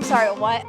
I'm sorry, what?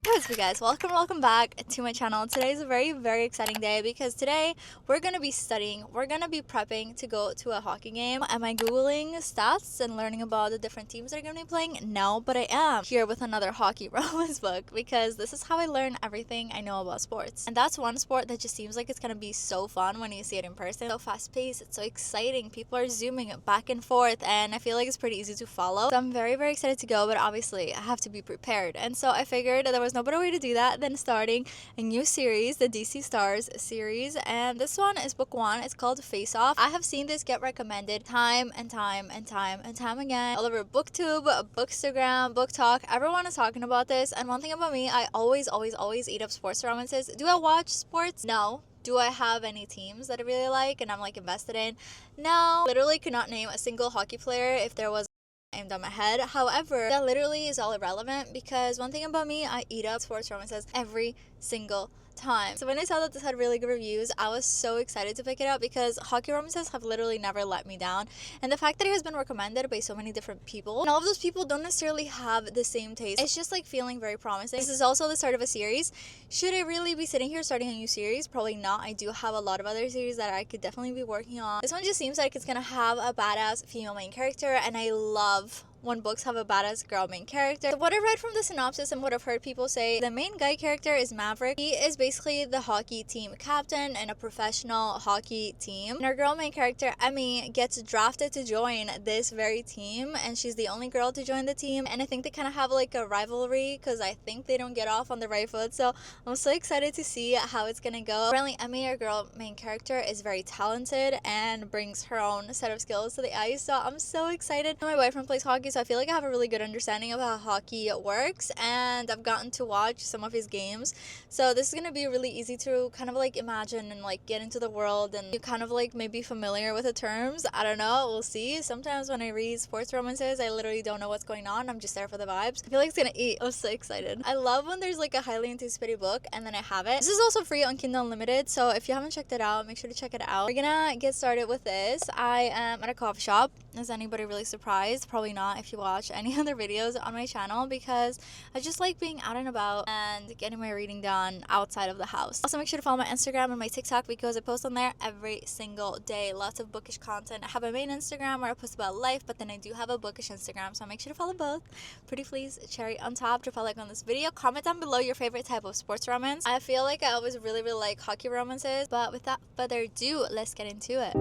What's up, guys? Welcome back to my channel. Today is a very exciting day because today we're gonna be studying, we're gonna be prepping to go to a hockey game. Am I googling stats and learning about the different teams that are gonna be playing? No, but I am here with another hockey romance book because this is how I learn everything I know about sports. And that's one sport that just seems like it's gonna be so fun when you see it in person. So fast paced, it's so exciting, people are zooming back and forth, and I feel like it's pretty easy to follow. So I'm very excited to go, but obviously I have to be prepared. And so I figured there was no better way to do that than starting a new series, the DC Stars series, and this one is book 1. It's called Face Off. I have seen this get recommended time and time again all over booktube, bookstagram, book talk. Everyone is talking about this, and one thing about me, I always eat up sports romances. Do I watch sports? No. Do I have any teams that I really like and I'm like invested in? No. Literally could not name a single hockey player if there was aimed on my head. However, that literally is all irrelevant because one thing about me, I eat up sports romances every single time. So when I saw that this had really good reviews, I was so excited to pick it up because hockey romances have literally never let me down. And the fact that it has been recommended by so many different people, and all of those people don't necessarily have the same taste, it's just like feeling very promising. This is also the start of a series. Should I really be sitting here starting a new series? Probably not. I do have a lot of other series that I could definitely be working on. This one just seems like it's gonna have a badass female main character, and I love when books have a badass girl main character. So what I read from the synopsis and what I've heard people say, the main guy character is Maverick. He is basically the hockey team captain in a professional hockey team. And our girl main character, Emmy, gets drafted to join this very team, and she's the only girl to join the team. And I think they kind of have like a rivalry because I think they don't get off on the right foot. So I'm so excited to see how it's gonna go. Apparently Emmy, our girl main character, is very talented and brings her own set of skills to the ice. So I'm so excited. My boyfriend plays hockey, so I feel like I have a really good understanding of how hockey works, and I've gotten to watch some of his games, so this is gonna be really easy to kind of like imagine and like get into the world, and you kind of like maybe familiar with the terms. I don't know, we'll see. Sometimes when I read sports romances, I literally don't know what's going on. I'm just there for the vibes. I feel like it's gonna eat. I'm so excited. I love when there's like a highly anticipated book and then I have it. This is also free on Kindle Unlimited, so if you haven't checked it out, make sure to check it out. We're gonna get started with this. I am at a coffee shop. Is anybody really surprised? Probably not if you watch any other videos on my channel, because I just like being out and about and getting my reading done outside of the house. Also, make sure to follow my Instagram and my TikTok because I post on there every single day. Lots of bookish content. I have my main Instagram where I post about life, but then I do have a bookish Instagram, so make sure to follow both. Pretty please, cherry on top. Drop a like on this video. Comment down below your favorite type of sports romance. I feel like I always really like hockey romances, but without further ado, let's get into it.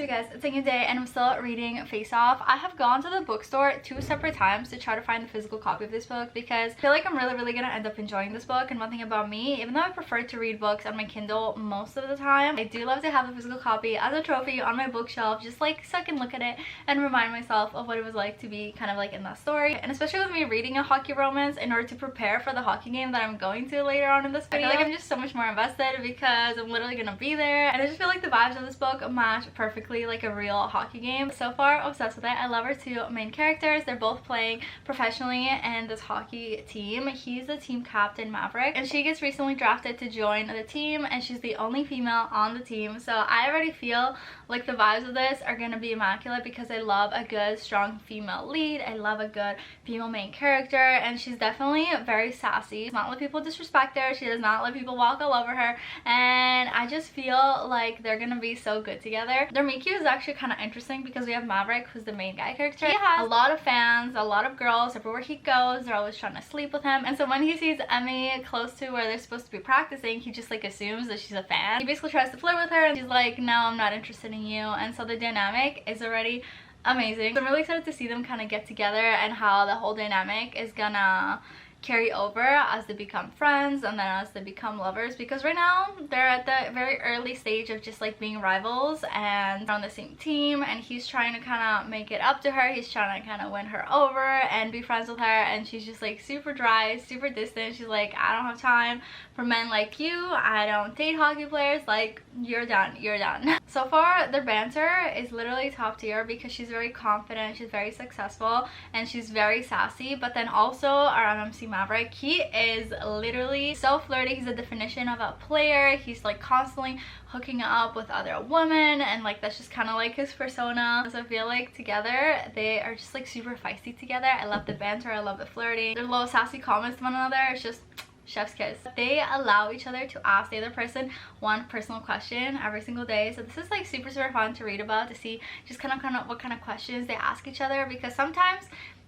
Guys, it's a new day and I'm still reading Face Off. I have gone to the bookstore 2 separate times to try to find the physical copy of this book because I feel like I'm really gonna end up enjoying this book. And one thing about me, even though I prefer to read books on my Kindle most of the time, I do love to have the physical copy as a trophy on my bookshelf, just like so I can look at it and remind myself of what it was like to be kind of like in that story. And especially with me reading a hockey romance in order to prepare for the hockey game that I'm going to later on in this video, I feel like I'm just so much more invested because I'm literally gonna be there, and I just feel like the vibes of this book match perfectly like a real hockey game. So far, obsessed with it. I love our 2 main characters. They're both playing professionally in this hockey team. He's the team captain, Maverick, and she gets recently drafted to join the team, and she's the only female on the team. So I already feel like the vibes of this are gonna be immaculate because I love a good strong female lead. I love a good female main character, and she's definitely very sassy. She does not let people disrespect her. She does not let people walk all over her, and I just feel like they're gonna be so good together. Their meet cute is actually kind of interesting because we have Maverick, who's the main guy character. He has a lot of fans, a lot of girls. Everywhere he goes, they're always trying to sleep with him. And so when he sees Emmy close to where they're supposed to be practicing, he just like assumes that she's a fan. He basically tries to flirt with her, and she's like, no, I'm not interested in you. And so the dynamic is already amazing. So I'm really excited to see them kind of get together and how the whole dynamic is gonna carry over as they become friends and then as they become lovers, because right now they're at the very early stage of just like being rivals and on the same team, and he's trying to kind of make it up to her. He's trying to kind of win her over and be friends with her, and she's just like super dry, super distant. She's like, I don't have time for men like you, I don't date hockey players, like you're done, you're done. So far their banter is literally top tier because she's very confident, she's very successful, and she's very sassy. But then also our MMC Maverick, he is literally so flirty. He's the definition of a player. He's like constantly hooking up with other women, and like that's just kind of like his persona. So I feel like together they are just like super feisty together. I love the banter, I love the flirting, their little sassy comments to one another. It's just chef's kiss. They allow each other to ask the other person one personal question every single day, so this is like super fun to read about, to see just kind of what kind of questions they ask each other, because sometimes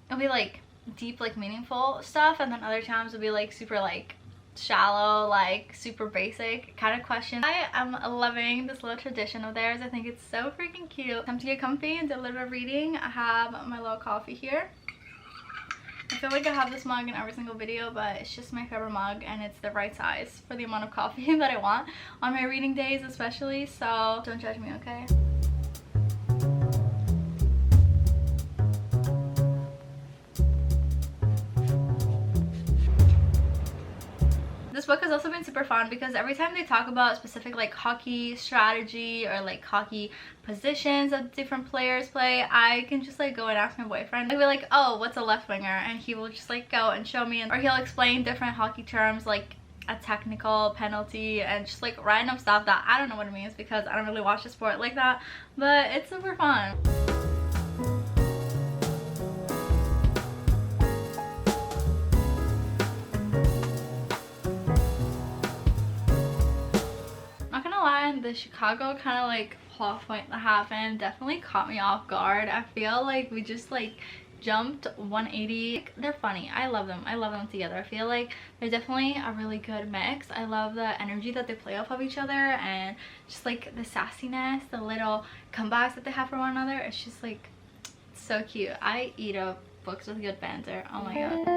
it'll be like deep, like meaningful stuff, and then other times it'll be like super like shallow, like super basic kind of questions. I am loving this little tradition of theirs. I think it's so freaking cute. Time to get comfy and do a little bit of reading. I have my little coffee here. I feel like I have this mug in every single video, but it's just my favorite mug and it's the right size for the amount of coffee that I want on my reading days especially, so don't judge me, okay? This book has also been super fun because every time they talk about specific like hockey strategy or like hockey positions that different players play, I can just like go and ask my boyfriend. I'll be like, oh, what's a left winger? And he will just like go and show me, or he'll explain different hockey terms like a technical, penalty, and just like random stuff that I don't know what it means because I don't really watch the sport like that, but it's super fun. The Chicago kind of like plot point that happened definitely caught me off guard. I feel like we just like jumped 180. They're funny. I love them. I love them together. I feel like they're definitely a really good mix. I love the energy that they play off of each other, and just like the sassiness, the little comebacks that they have for one another. It's just like so cute. I eat up books with good banter. Oh my god.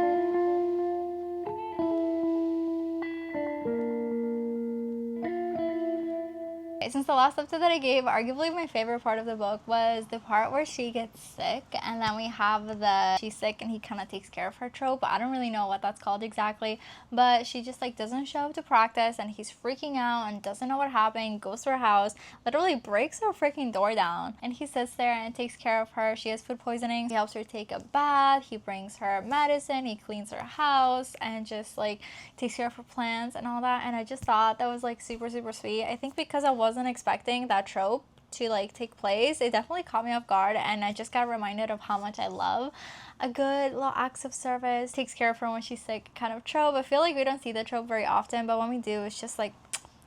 Since the last update that I gave, arguably my favorite part of the book was the part where she gets sick, and then we have the she's sick and he kind of takes care of her trope. I don't really know what that's called exactly, but she just like doesn't show up to practice and he's freaking out and doesn't know what happened, goes to her house, literally breaks her freaking door down, and he sits there and takes care of her. She has food poisoning. He helps her take a bath, he brings her medicine, he cleans her house, and just like takes care of her plants and all that. And I just thought that was like super sweet. I think because I wasn't expecting that trope to like take place, it definitely caught me off guard, and I just got reminded of how much I love a good little acts of service, takes care of her when she's sick kind of trope. I feel like we don't see the trope very often, but when we do, it's just like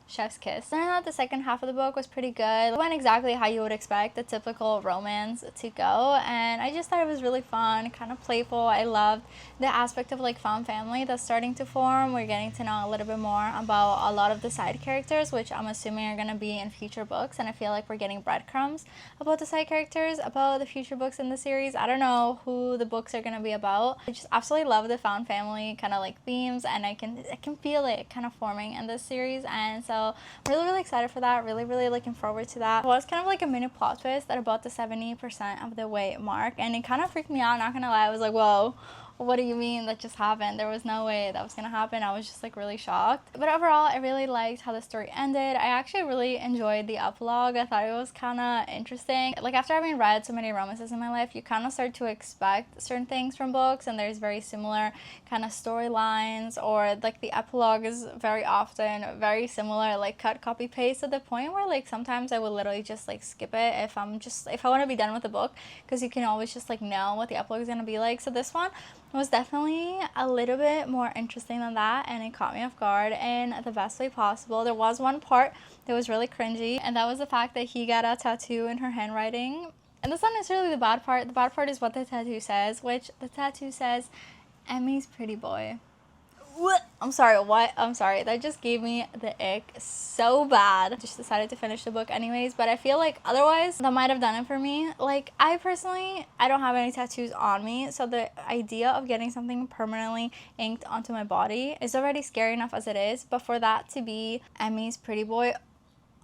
chef's kiss. And I thought the second half of the book was pretty good. It went exactly how you would expect the typical romance to go, and I just thought it was really fun, kind of playful. I loved the aspect of like found family that's starting to form. We're getting to know a little bit more about a lot of the side characters, which I'm assuming are going to be in future books, and I feel like we're getting breadcrumbs about the side characters, about the future books in the series. I don't know who the books are going to be about. I just absolutely love the found family kind of like themes, and I can feel it kind of forming in this series, and so I'm really excited for that. Really looking forward to that. It was kind of like a mini plot twist at about the 70% of the way mark, and it kind of freaked me out, not gonna lie. I was like, whoa, what do you mean that just happened? There was no way that was gonna happen. I was just like really shocked. But overall, I really liked how the story ended. I actually really enjoyed the epilogue. I thought it was kind of interesting. Like after having read so many romances in my life, you kind of start to expect certain things from books, and there's very similar kind of storylines, or like the epilogue is very often very similar, like cut, copy, paste, to the point where like sometimes I would literally just like skip it if I want to be done with the book, because you can always just like know what the epilogue is going to be like. So this one was definitely a little bit more interesting than that, and it caught me off guard in the best way possible. There was one part that was really cringy, and that was the fact that he got a tattoo in her handwriting. And that's not necessarily the bad part. The bad part is what the tattoo says, which the tattoo says, Emmy's pretty boy. What? I'm sorry, what? I'm sorry. That just gave me the ick so bad. Just decided to finish the book anyways, but I feel like otherwise that might have done it for me. Like, I personally, I don't have any tattoos on me, so the idea of getting something permanently inked onto my body is already scary enough as it is, but for that to be Emmy's pretty boy,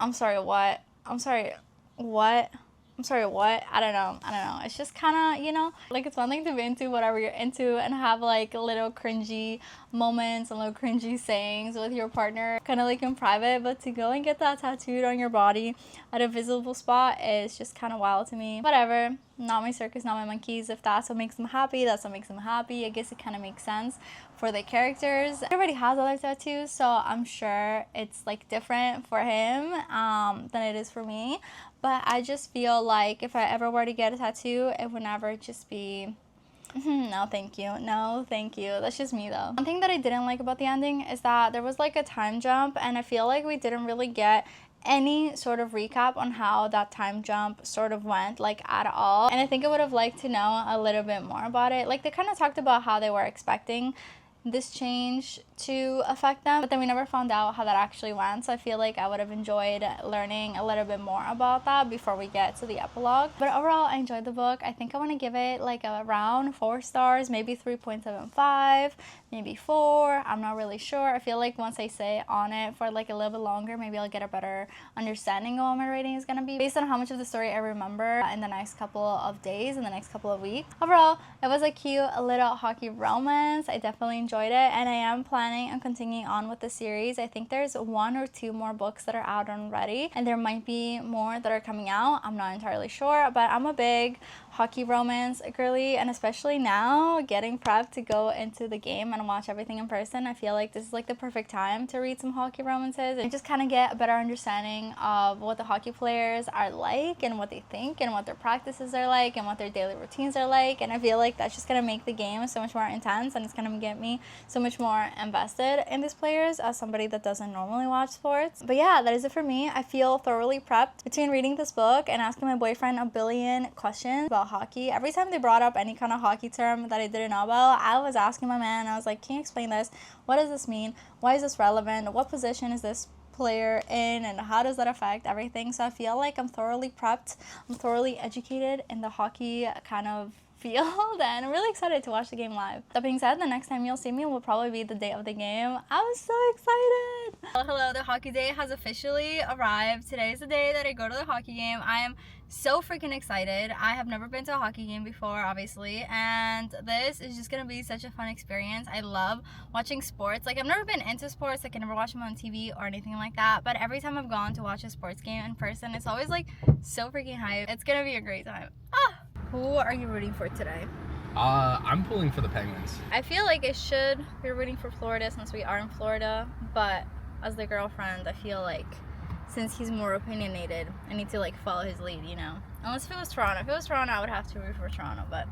I'm sorry, what? I'm sorry, what? I'm sorry, what? I don't know. It's just kind of, you know, like, it's one thing to be into whatever you're into and have like little cringy moments and little cringy sayings with your partner, kind of like in private, but to go and get that tattooed on your body at a visible spot is just kind of wild to me. Whatever. Not my circus, not my monkeys. If that's what makes them happy, that's what makes them happy. I guess it kind of makes sense for the characters. Everybody has other tattoos, so I'm sure it's like different for him than it is for me. But I just feel like if I ever were to get a tattoo, it would never just be, no thank you, no thank you. That's just me though. One thing that I didn't like about the ending is that there was like a time jump, and I feel like we didn't really get any sort of recap on how that time jump sort of went, like, at all. And I think I would have liked to know a little bit more about it. Like, they kind of talked about how they were expecting this change to affect them, but then we never found out how that actually went, so I feel like I would have enjoyed learning a little bit more about that before we get to the epilogue. But overall, I enjoyed the book. I think I want to give it like around 4 stars, maybe 3.75, maybe 4. I'm not really sure. I feel like once I sit on it for like a little bit longer, maybe I'll get a better understanding of what my rating is gonna be based on how much of the story I remember in the next couple of days, in the next couple of weeks. Overall, it was a cute little hockey romance. I definitely enjoyed it, and I am planning on continuing on with the series. I think there's 1 or 2 more books that are out already, and there might be more that are coming out. I'm not entirely sure, but I'm a big hockey romance girly, and especially now getting prepped to go into the game and watch everything in person, I feel like this is like the perfect time to read some hockey romances and just kind of get a better understanding of what the hockey players are like and what they think and what their practices are like and what their daily routines are like. And I feel like that's just gonna make the game so much more intense, and it's gonna get me so much more invested in these players as somebody that doesn't normally watch sports. But yeah, that is it for me. I feel thoroughly prepped between reading this book and asking my boyfriend a billion questions about hockey. Every time they brought up any kind of hockey term that I didn't know about, I was asking my man, and I was like, can you explain this? What does this mean? Why is this relevant? What position is this player in, and how does that affect everything? So I feel like I'm thoroughly prepped, I'm thoroughly educated in the hockey kind of field, and I'm really excited to watch the game live. That being said, the next time you'll see me will probably be the day of the game. I'm so excited! Hello, the hockey day has officially arrived. Today is the day that I go to the hockey game. I am so freaking excited. I have never been to a hockey game before, obviously, and this is just gonna be such a fun experience. I love watching sports. Like, I've never been into sports, like I never watch them on TV or anything like that, but every time I've gone to watch a sports game in person, it's always like so freaking hype. It's gonna be a great time. Who are you rooting for today? I'm pulling for the Penguins. I feel like I should be rooting for Florida since we are in Florida, but as the girlfriend, I feel like since he's more opinionated, I need to like follow his lead, you know? Unless if it was Toronto. If it was Toronto, I would have to root for Toronto, but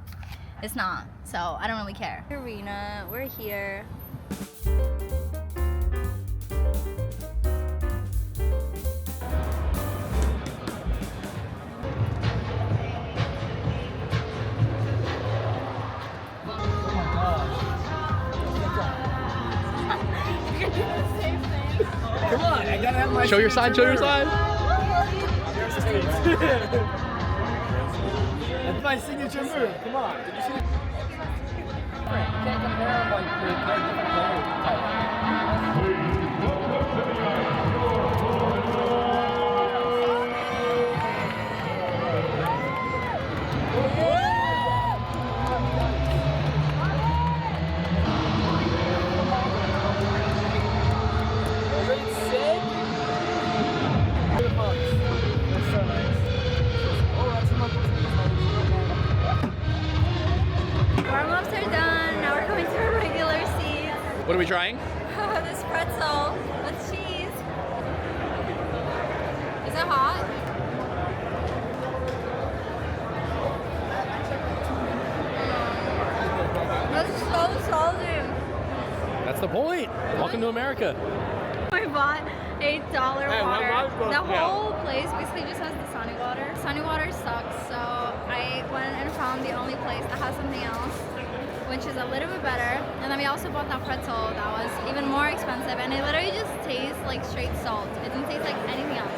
it's not, so I don't really care. Arena, we're here. Come on, I gotta have my... Show your side, show your side. That's my signature move. Come on. Did you see it? You can't compare them like they're different players. What are we trying? This pretzel with cheese. Is it hot? That's so salty. That's the point. Welcome to America. We bought $8 water. The whole place basically just has the Sunny water. Sunny water sucks, so I went and found the only place that has something else, which is a little bit better. And then we also bought that pretzel that was even more expensive, and it literally just tastes like straight salt. It doesn't taste like anything else.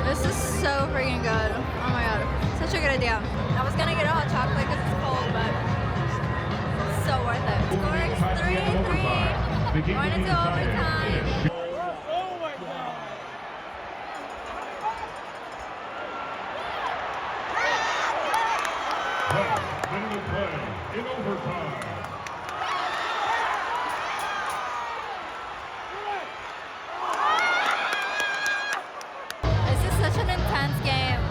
This is so freaking good. Oh my god. Such a good idea. I was gonna get a hot chocolate because it's cold, but it's so worth it. Score is 3-3. Going into overtime. Oh my god! Final play in overtime. This is such an intense game.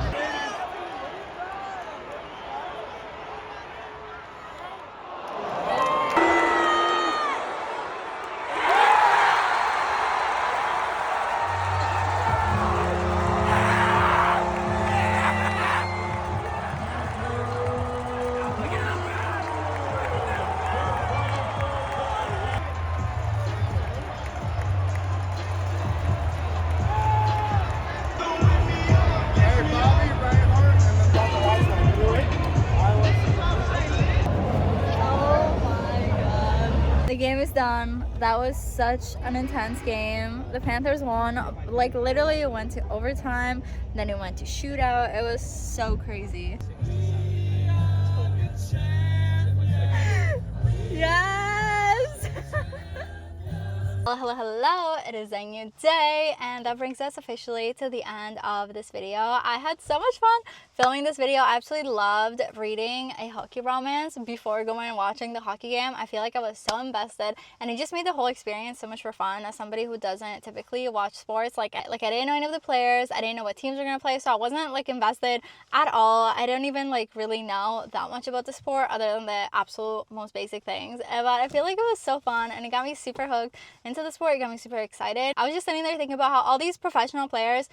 The game is done. That was such an intense game. The Panthers won. Like literally it went to overtime, then it went to shootout. It was so crazy. Yes! Hello, it is a new day, and that brings us officially to the end of this video. I had so much fun filming this video. I absolutely loved reading a hockey romance before going and watching the hockey game. I feel like I was so invested, and it just made the whole experience so much more fun. As somebody who doesn't typically watch sports, like I didn't know any of the players, I didn't know what teams were gonna play, so I wasn't like invested at all. I don't even like really know that much about the sport other than the absolute most basic things, but I feel like it was so fun, and it got me super hooked into the sport. It got me super excited. I was just sitting there thinking about how all these professional players,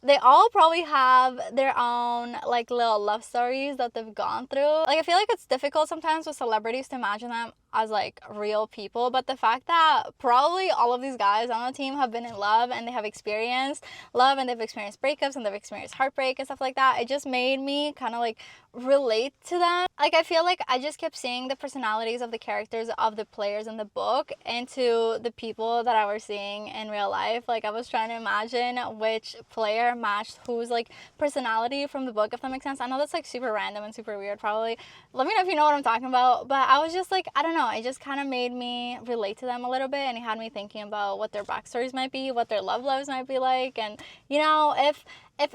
they all probably have their own like little love stories that they've gone through. Like I feel like it's difficult sometimes with celebrities to imagine them as like real people, but the fact that probably all of these guys on the team have been in love and they have experienced love and they've experienced breakups and they've experienced heartbreak and stuff like that, it just made me kind of like relate to them. Like I feel like I just kept seeing the personalities of the characters of the players in the book into the people that I was seeing in real life. Like I was trying to imagine which player matched whose like personality from the book, if that makes sense. I know that's like super random and super weird probably. Let me know if you know what I'm talking about, but I was just like, I don't know, it just kind of made me relate to them a little bit, and it had me thinking about what their backstories might be, what their love lives might be like, and you know, if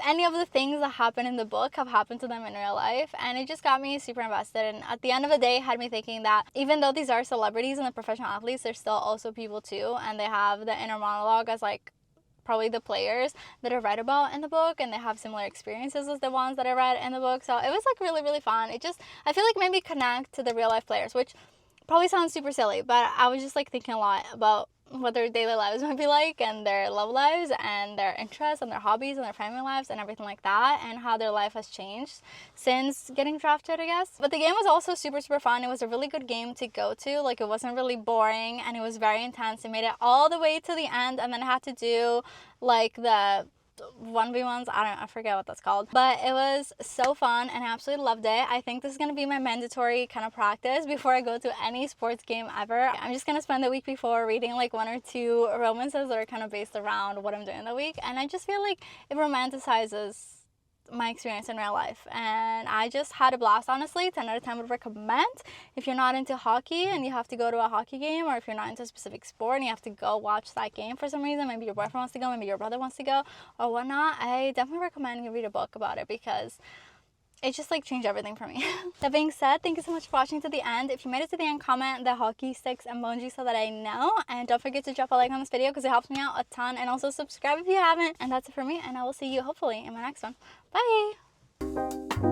any of the things that happen in the book have happened to them in real life. And it just got me super invested, and at the end of the day it had me thinking that even though these are celebrities and the professional athletes, they're still also people too, and they have the inner monologue as like probably the players that I read about in the book, and they have similar experiences as the ones that I read in the book. So it was like really, really fun. It just, I feel like maybe connect to the real life players, which probably sounds super silly, but I was just like thinking a lot about what their daily lives might be like, and their love lives and their interests and their hobbies and their family lives and everything like that, and how their life has changed since getting drafted, I guess. But the game was also super, super fun. It was a really good game to go to. Like it wasn't really boring, and it was very intense. It made it all the way to the end, and then I had to do like the 1v1s, I forget what that's called, but it was so fun and I absolutely loved it. I think this is going to be my mandatory kind of practice before I go to any sports game ever. I'm just going to spend the week before reading like 1 or 2 romances that are kind of based around what I'm doing the week, and I just feel like it romanticizes my experience in real life, and I just had a blast. Honestly, 10 out of 10 would recommend. If you're not into hockey and you have to go to a hockey game, or if you're not into a specific sport and you have to go watch that game for some reason, maybe your boyfriend wants to go, maybe your brother wants to go or whatnot, I definitely recommend you read a book about it, because it just like changed everything for me. That being said, thank you so much for watching to the end. If you made it to the end, comment the hockey sticks emoji so that I know, and don't forget to drop a like on this video because it helps me out a ton, and also subscribe if you haven't. And that's it for me, and I will see you hopefully in my next one. Bye.